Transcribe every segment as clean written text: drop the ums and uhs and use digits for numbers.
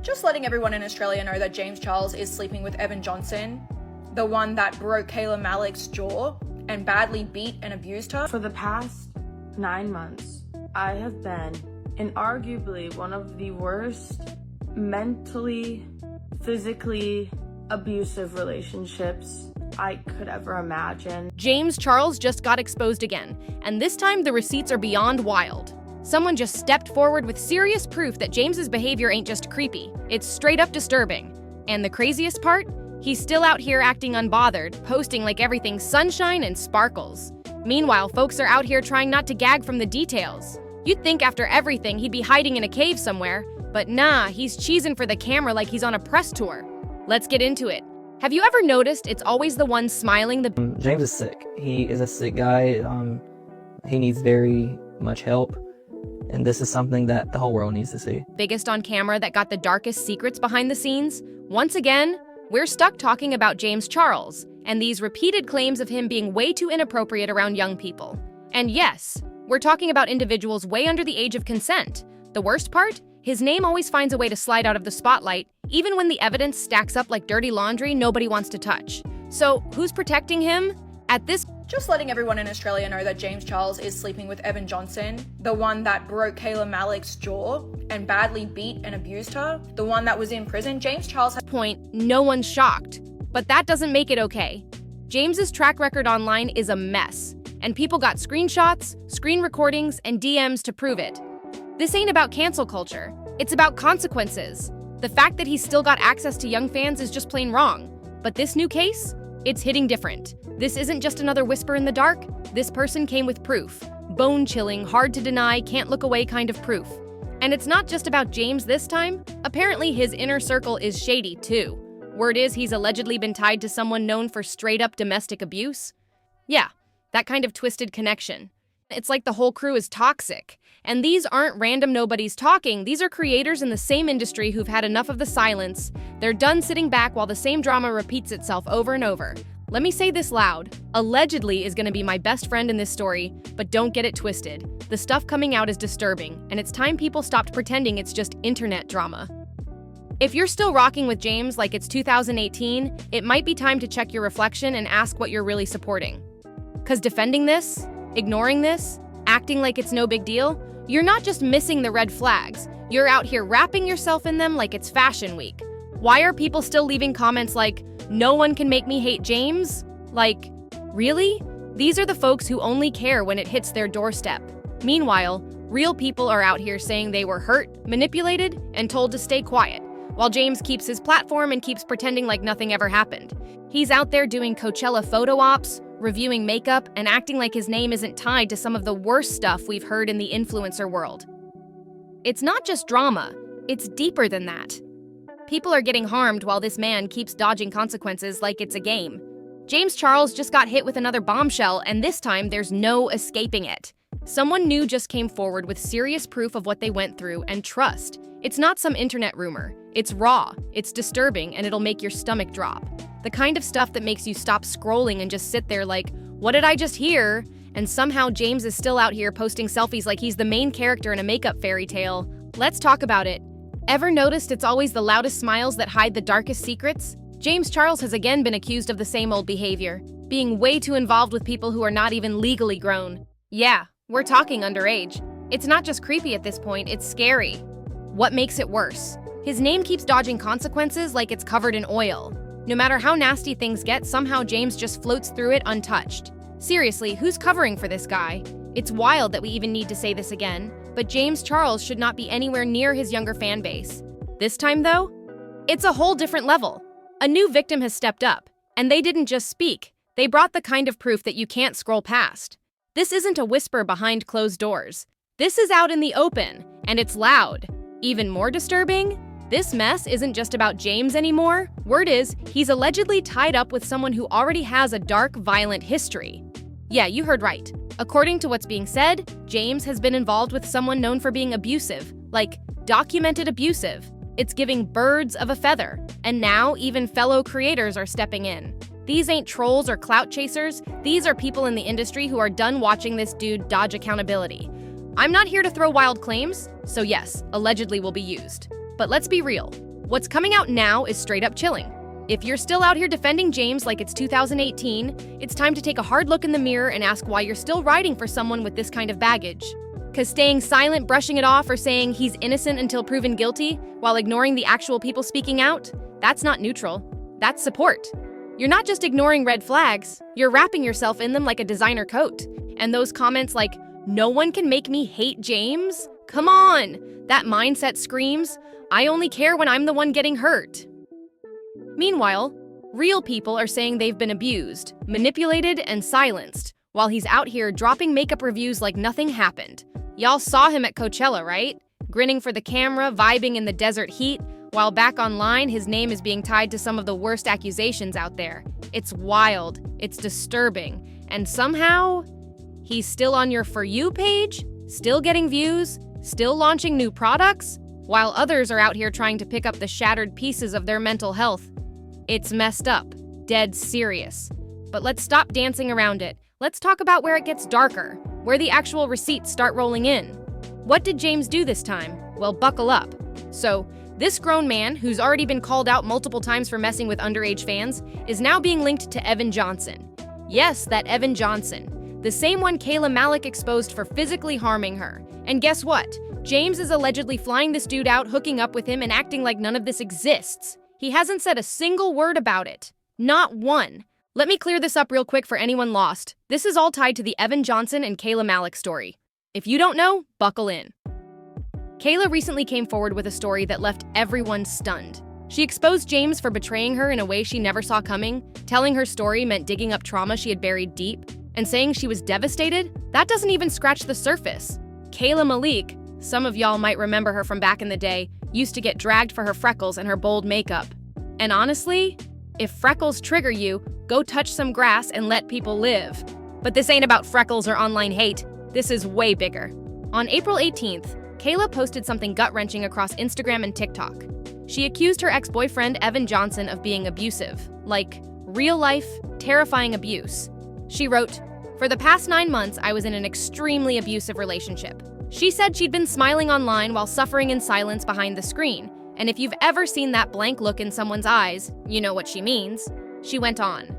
Just letting everyone in Australia know that James Charles is sleeping with Evan Johnson, the one that broke Kayla Malec's jaw and badly beat and abused her. For the past 9 months, I have been in arguably one of the worst mentally, physically abusive relationships I could ever imagine. James Charles just got exposed again, and this time the receipts are beyond wild. Someone just stepped forward with serious proof that James's behavior ain't just creepy, it's straight up disturbing. And the craziest part? He's still out here acting unbothered, posting like everything's sunshine and sparkles. Meanwhile, folks are out here trying not to gag from the details. You'd think after everything he'd be hiding in a cave somewhere, but nah, he's cheesing for the camera like he's on a press tour. Let's get into it. Have you ever noticed it's always the one smiling the— James is sick. He is a sick guy. He needs very much help. And this is something that the whole world needs to see. Biggest on camera that got the darkest secrets behind the scenes? Once again, we're stuck talking about James Charles and these repeated claims of him being way too inappropriate around young people. And yes, we're talking about individuals way under the age of consent. The worst part? His name always finds a way to slide out of the spotlight, even when the evidence stacks up like dirty laundry nobody wants to touch. So, who's protecting him? At this— Just letting everyone in Australia know that James Charles is sleeping with Evan Johnson, the one that broke Kayla Malec's jaw and badly beat and abused her, the one that was in prison. James Charles point, no one's shocked. But that doesn't make it okay. James's track record online is a mess, and people got screenshots, screen recordings, and DMs to prove it. This ain't about cancel culture. It's about consequences. The fact that he's still got access to young fans is just plain wrong. But this new case? It's hitting different. This isn't just another whisper in the dark. This person came with proof. Bone-chilling, hard to deny, can't look away kind of proof. And it's not just about James this time. Apparently his inner circle is shady too. Word is he's allegedly been tied to someone known for straight-up domestic abuse. Yeah, that kind of twisted connection. It's like the whole crew is toxic. And these aren't random nobodies talking. These are creators in the same industry who've had enough of the silence. They're done sitting back while the same drama repeats itself over and over. Let me say this loud. Allegedly is gonna be my best friend in this story, but don't get it twisted. The stuff coming out is disturbing, and it's time people stopped pretending it's just internet drama. If you're still rocking with James like it's 2018, it might be time to check your reflection and ask what you're really supporting. 'Cause defending this, ignoring this, acting like it's no big deal, you're not just missing the red flags, you're out here wrapping yourself in them like it's fashion week. Why are people still leaving comments like, "No one can make me hate James"? Like, really? These are the folks who only care when it hits their doorstep. Meanwhile, real people are out here saying they were hurt, manipulated, and told to stay quiet, while James keeps his platform and keeps pretending like nothing ever happened. He's out there doing Coachella photo ops, reviewing makeup, and acting like his name isn't tied to some of the worst stuff we've heard in the influencer world. It's not just drama, it's deeper than that. People are getting harmed while this man keeps dodging consequences like it's a game. James Charles just got hit with another bombshell, and this time there's no escaping it. Someone new just came forward with serious proof of what they went through, and trust, it's not some internet rumor. It's raw, it's disturbing, and it'll make your stomach drop. The kind of stuff that makes you stop scrolling and just sit there like, what did I just hear? And somehow James is still out here posting selfies like he's the main character in a makeup fairy tale. Let's talk about it. Ever noticed it's always the loudest smiles that hide the darkest secrets? James Charles has again been accused of the same old behavior, being way too involved with people who are not even legally grown. Yeah, we're talking underage. It's not just creepy at this point, it's scary. What makes it worse? His name keeps dodging consequences like it's covered in oil. No matter how nasty things get, somehow James just floats through it untouched. Seriously, who's covering for this guy? It's wild that we even need to say this again, but James Charles should not be anywhere near his younger fan base. This time, though, it's a whole different level. A new victim has stepped up, and they didn't just speak. They brought the kind of proof that you can't scroll past. This isn't a whisper behind closed doors. This is out in the open, and it's loud. Even more disturbing? This mess isn't just about James anymore. Word is, he's allegedly tied up with someone who already has a dark, violent history. Yeah, you heard right. According to what's being said, James has been involved with someone known for being abusive, like documented abusive. It's giving birds of a feather, and now even fellow creators are stepping in. These ain't trolls or clout chasers, these are people in the industry who are done watching this dude dodge accountability. I'm not here to throw wild claims, so yes, allegedly will be used. But let's be real, What's coming out now is straight up chilling. If you're still out here defending James like it's 2018, it's time to take a hard look in the mirror and ask why you're still riding for someone with this kind of baggage. Because staying silent, brushing it off, or saying he's innocent until proven guilty while ignoring the actual people speaking out, that's not neutral. That's support. You're not just ignoring red flags, you're wrapping yourself in them like a designer coat. And those comments like, "No one can make me hate James?" Come on! That mindset screams, "I only care when I'm the one getting hurt." Meanwhile, real people are saying they've been abused, manipulated, and silenced, while he's out here dropping makeup reviews like nothing happened. Y'all saw him at Coachella, right? Grinning for the camera, vibing in the desert heat, while back online, his name is being tied to some of the worst accusations out there. It's wild, it's disturbing, and somehow, he's still on your For You page, still getting views, still launching new products, while others are out here trying to pick up the shattered pieces of their mental health. It's messed up, dead serious. But let's stop dancing around it. Let's talk about where it gets darker, where the actual receipts start rolling in. What did James do this time? Well, buckle up. So, this grown man, who's already been called out multiple times for messing with underage fans, is now being linked to Evan Johnson. Yes, that Evan Johnson. The same one Kayla Malec exposed for physically harming her. And guess what? James is allegedly flying this dude out, hooking up with him, and acting like none of this exists. He hasn't said a single word about it. Not one. Let me clear this up real quick for anyone lost. This is all tied to the Evan Johnson and Kayla Malec story. If you don't know, buckle in. Kayla recently came forward with a story that left everyone stunned. She exposed James for betraying her in a way she never saw coming. Telling her story meant digging up trauma she had buried deep, and saying she was devastated, that doesn't even scratch the surface. Kayla Malec, some of y'all might remember her from back in the day, used to get dragged for her freckles and her bold makeup. And honestly, if freckles trigger you, go touch some grass and let people live. But this ain't about freckles or online hate. This is way bigger. On April 18th, Kayla posted something gut-wrenching across Instagram and TikTok. She accused her ex-boyfriend Evan Johnson of being abusive, like real-life, terrifying abuse. She wrote, "For the past 9 months, I was in an extremely abusive relationship." She said she'd been smiling online while suffering in silence behind the screen, and if you've ever seen that blank look in someone's eyes, you know what she means. She went on,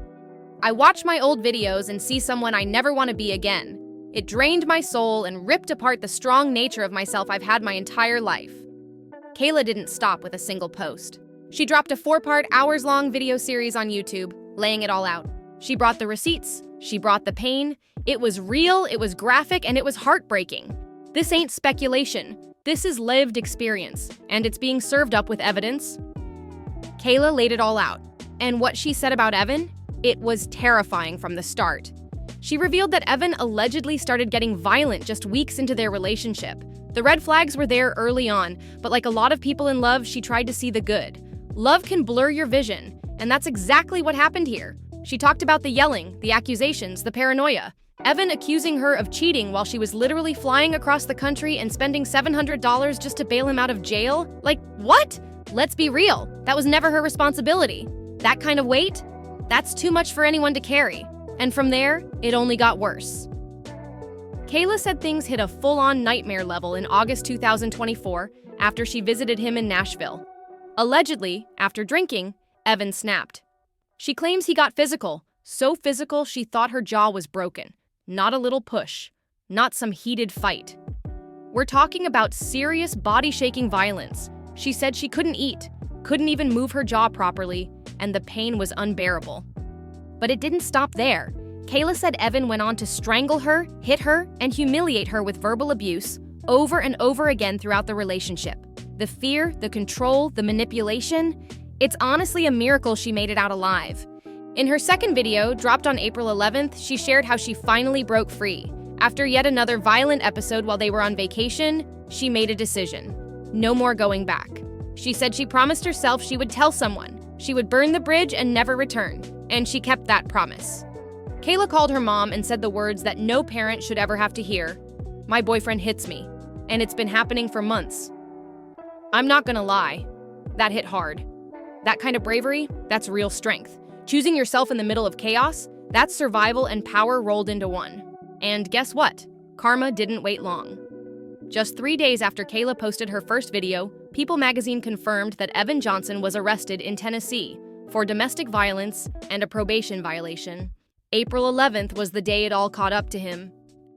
"I watch my old videos and see someone I never want to be again. It drained my soul and ripped apart the strong nature of myself I've had my entire life." Kayla didn't stop with a single post. She dropped a 4-part, hours-long video series on YouTube, laying it all out. She brought the receipts, she brought the pain. It was real, it was graphic, and it was heartbreaking. This ain't speculation. This is lived experience, and it's being served up with evidence. Kayla laid it all out. And what she said about Evan? It was terrifying from the start. She revealed that Evan allegedly started getting violent just weeks into their relationship. The red flags were there early on, but like a lot of people in love, she tried to see the good. Love can blur your vision, and that's exactly what happened here. She talked about the yelling, the accusations, the paranoia. Evan accusing her of cheating while she was literally flying across the country and spending $700 just to bail him out of jail? Like, what? Let's be real. That was never her responsibility. That kind of weight? That's too much for anyone to carry. And from there, it only got worse. Kayla said things hit a full-on nightmare level in August 2024 after she visited him in Nashville. Allegedly, after drinking, Evan snapped. She claims he got physical, so physical she thought her jaw was broken. Not a little push, not some heated fight. We're talking about serious body-shaking violence. She said she couldn't eat, couldn't even move her jaw properly, and the pain was unbearable. But it didn't stop there. Kayla said Evan went on to strangle her, hit her, and humiliate her with verbal abuse over and over again throughout the relationship. The fear, the control, the manipulation, it's honestly a miracle she made it out alive. In her second video, dropped on April 11th, she shared how she finally broke free. After yet another violent episode while they were on vacation, she made a decision. No more going back. She said she promised herself she would tell someone. She would burn the bridge and never return. And she kept that promise. Kayla called her mom and said the words that no parent should ever have to hear. "My boyfriend hits me, and it's been happening for months." I'm not gonna lie, that hit hard. That kind of bravery, that's real strength. Choosing yourself in the middle of chaos, that's survival and power rolled into one. And guess what? Karma didn't wait long. Just 3 days after Kayla posted her first video, People magazine confirmed that Evan Johnson was arrested in Tennessee for domestic violence and a probation violation. April 11th was the day it all caught up to him.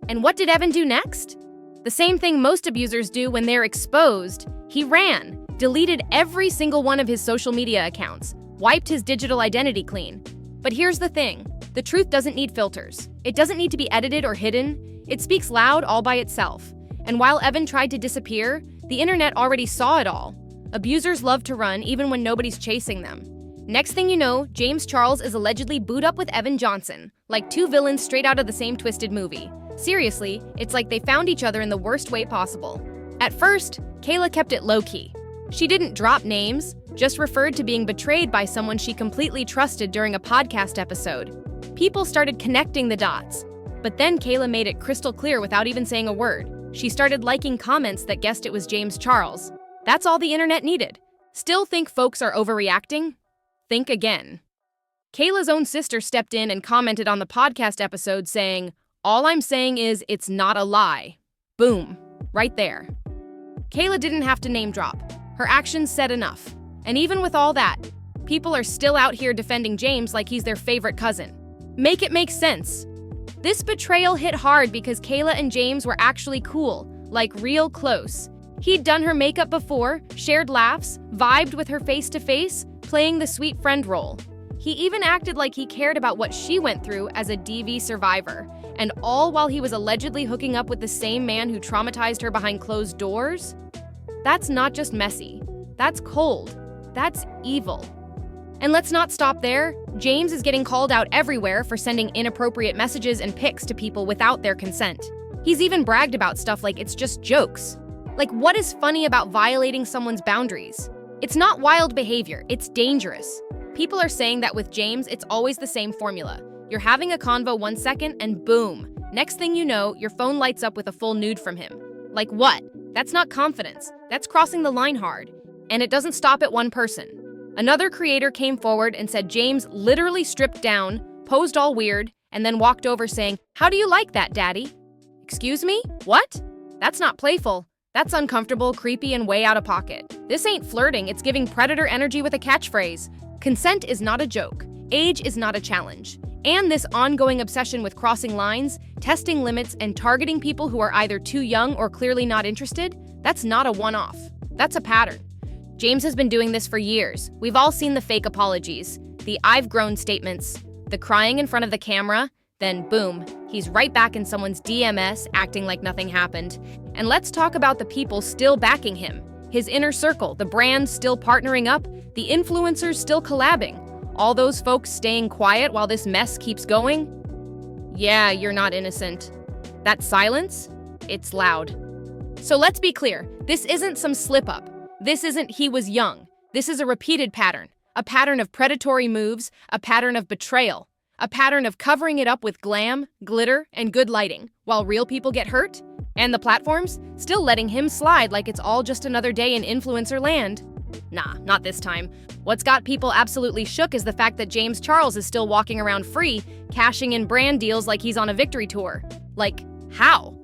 And what did Evan do next? The same thing most abusers do when they're exposed. He ran, deleted every single one of his social media accounts, wiped his digital identity clean. But here's the thing. The truth doesn't need filters. It doesn't need to be edited or hidden. It speaks loud all by itself. And while Evan tried to disappear, the internet already saw it all. Abusers love to run even when nobody's chasing them. Next thing you know, James Charles is allegedly booed up with Evan Johnson, like two villains straight out of the same twisted movie. Seriously, it's like they found each other in the worst way possible. At first, Kayla kept it low-key. She didn't drop names, just referred to being betrayed by someone she completely trusted during a podcast episode. People started connecting the dots. But then Kayla made it crystal clear without even saying a word. She started liking comments that guessed it was James Charles. That's all the internet needed. Still think folks are overreacting? Think again. Kayla's own sister stepped in and commented on the podcast episode saying, "All I'm saying is it's not a lie." Boom. Right there. Kayla didn't have to name drop. Her actions said enough. And even with all that, people are still out here defending James like he's their favorite cousin. Make it make sense. This betrayal hit hard because Kayla and James were actually cool, like real close. He'd done her makeup before, shared laughs, vibed with her face-to-face, playing the sweet friend role. He even acted like he cared about what she went through as a DV survivor, and all while he was allegedly hooking up with the same man who traumatized her behind closed doors? That's not just messy. That's cold. That's evil. And let's not stop there. James is getting called out everywhere for sending inappropriate messages and pics to people without their consent. He's even bragged about stuff like it's just jokes. Like, what is funny about violating someone's boundaries? It's not wild behavior, it's dangerous. People are saying that with James, it's always the same formula. You're having a convo 1 second and boom, next thing you know, your phone lights up with a full nude from him. Like what? That's not confidence. That's crossing the line hard. And it doesn't stop at one person. Another creator came forward and said James literally stripped down, posed all weird, and then walked over saying, "How do you like that, daddy?" Excuse me? What? That's not playful. That's uncomfortable, creepy, and way out of pocket. This ain't flirting, it's giving predator energy with a catchphrase. Consent is not a joke. Age is not a challenge. And this ongoing obsession with crossing lines, testing limits, and targeting people who are either too young or clearly not interested, that's not a one-off. That's a pattern. James has been doing this for years. We've all seen the fake apologies, the "I've grown" statements, the crying in front of the camera, then boom, he's right back in someone's DMS acting like nothing happened. And let's talk about the people still backing him. His inner circle, the brands still partnering up, the influencers still collabing. All those folks staying quiet while this mess keeps going? Yeah, you're not innocent. That silence? It's loud. So let's be clear, this isn't some slip-up. This isn't "he was young." This is a repeated pattern. A pattern of predatory moves, a pattern of betrayal, a pattern of covering it up with glam, glitter, and good lighting, while real people get hurt. And the platforms still letting him slide like it's all just another day in influencer land. Nah, not this time. What's got people absolutely shook is the fact that James Charles is still walking around free, cashing in brand deals like he's on a victory tour. Like, how?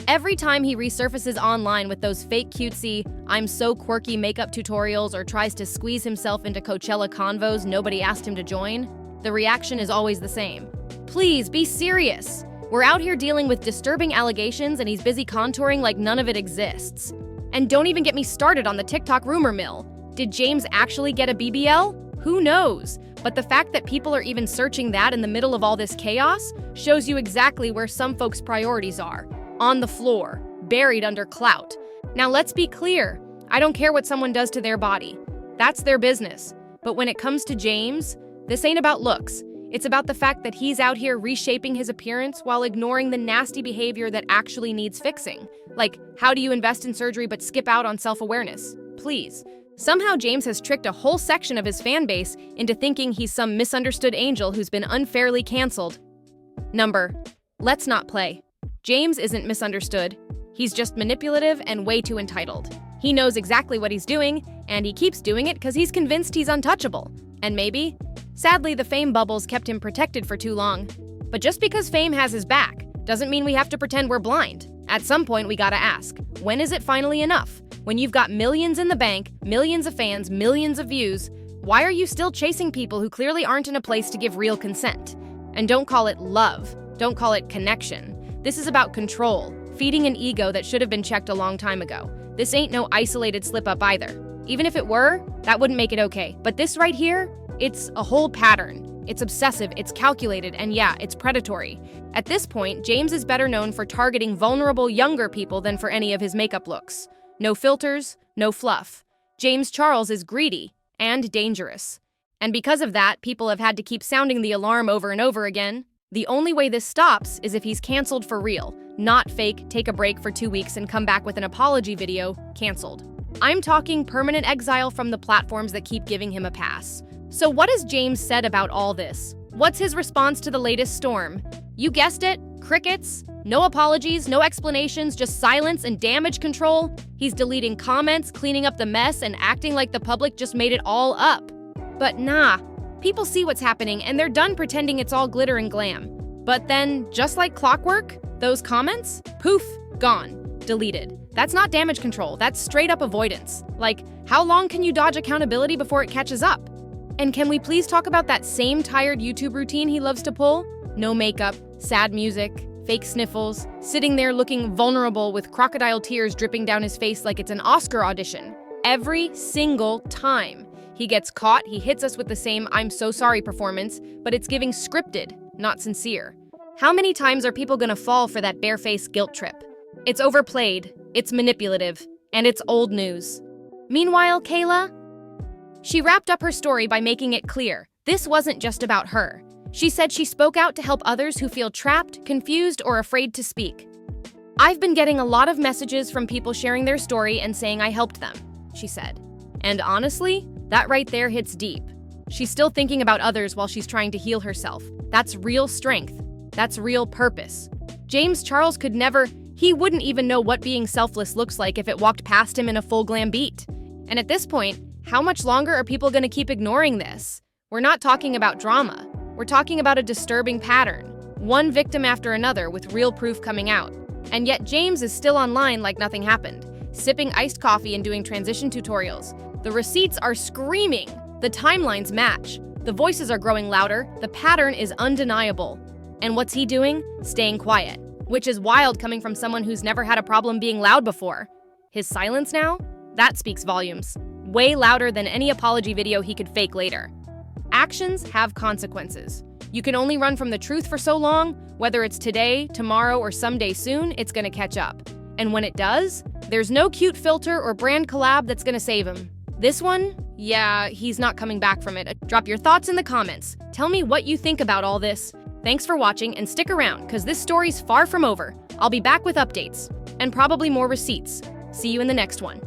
Every time he resurfaces online with those fake cutesy, "I'm so quirky" makeup tutorials or tries to squeeze himself into Coachella convos nobody asked him to join, the reaction is always the same. Please, be serious. We're out here dealing with disturbing allegations and he's busy contouring like none of it exists. And don't even get me started on the TikTok rumor mill. Did James actually get a BBL? Who knows? But the fact that people are even searching that in the middle of all this chaos shows you exactly where some folks' priorities are. On the floor, buried under clout. Now let's be clear, I don't care what someone does to their body. That's their business. But when it comes to James, this ain't about looks. It's about the fact that he's out here reshaping his appearance while ignoring the nasty behavior that actually needs fixing. Like, how do you invest in surgery but skip out on self-awareness? Please. Somehow James has tricked a whole section of his fan base into thinking he's some misunderstood angel who's been unfairly canceled. Let's not play. James isn't misunderstood. He's just manipulative and way too entitled. He knows exactly what he's doing, and he keeps doing it because he's convinced he's untouchable. And maybe, sadly, the fame bubbles kept him protected for too long. But just because fame has his back doesn't mean we have to pretend we're blind. At some point, we gotta ask, when is it finally enough? When you've got millions in the bank, millions of fans, millions of views, why are you still chasing people who clearly aren't in a place to give real consent? And don't call it love. Don't call it connection. This is about control, feeding an ego that should have been checked a long time ago. This ain't no isolated slip-up either. Even if it were, that wouldn't make it okay. But this right here, it's a whole pattern. It's obsessive, it's calculated, and yeah, it's predatory. At this point, James is better known for targeting vulnerable younger people than for any of his makeup looks. No filters, no fluff. James Charles is greedy and dangerous. And because of that, people have had to keep sounding the alarm over and over again. The only way this stops is if he's canceled for real, not fake, take a break for 2 weeks and come back with an apology video, canceled. I'm talking permanent exile from the platforms that keep giving him a pass. So what has James said about all this? What's his response to the latest storm? You guessed it, crickets. No apologies, no explanations, just silence and damage control. He's deleting comments, cleaning up the mess, and acting like the public just made it all up. But nah, people see what's happening and they're done pretending it's all glitter and glam. But then, just like clockwork, those comments, poof, gone, deleted. That's not damage control, that's straight up avoidance. Like, how long can you dodge accountability before it catches up? And can we please talk about that same tired YouTube routine he loves to pull? No makeup, sad music, fake sniffles, sitting there looking vulnerable with crocodile tears dripping down his face like it's an Oscar audition. Every single time. He gets caught, he hits us with the same "I'm so sorry" performance, but it's giving scripted, not sincere. How many times are people gonna fall for that barefaced guilt trip? It's overplayed, it's manipulative, and it's old news. Meanwhile, Kayla? She wrapped up her story by making it clear this wasn't just about her. She said she spoke out to help others who feel trapped, confused, or afraid to speak. I've been getting a lot of messages from people sharing their story and saying I helped them, she said. And honestly, that right there hits deep. She's still thinking about others while she's trying to heal herself. That's real strength. That's real purpose. James Charles could never, he wouldn't even know what being selfless looks like if it walked past him in a full glam beat. And at this point, how much longer are people gonna keep ignoring this? We're not talking about drama. We're talking about a disturbing pattern. One victim after another with real proof coming out. And yet James is still online like nothing happened, sipping iced coffee and doing transition tutorials. The receipts are screaming. The timelines match. The voices are growing louder. The pattern is undeniable. And what's he doing? Staying quiet. Which is wild coming from someone who's never had a problem being loud before. His silence now? That speaks volumes. Way louder than any apology video he could fake later. Actions have consequences. You can only run from the truth for so long. Whether it's today, tomorrow, or someday soon, it's gonna catch up. And when it does, there's no cute filter or brand collab that's gonna save him. This one? Yeah, he's not coming back from it. Drop your thoughts in the comments. Tell me what you think about all this. Thanks for watching, and stick around, because this story's far from over. I'll be back with updates, and probably more receipts. See you in the next one.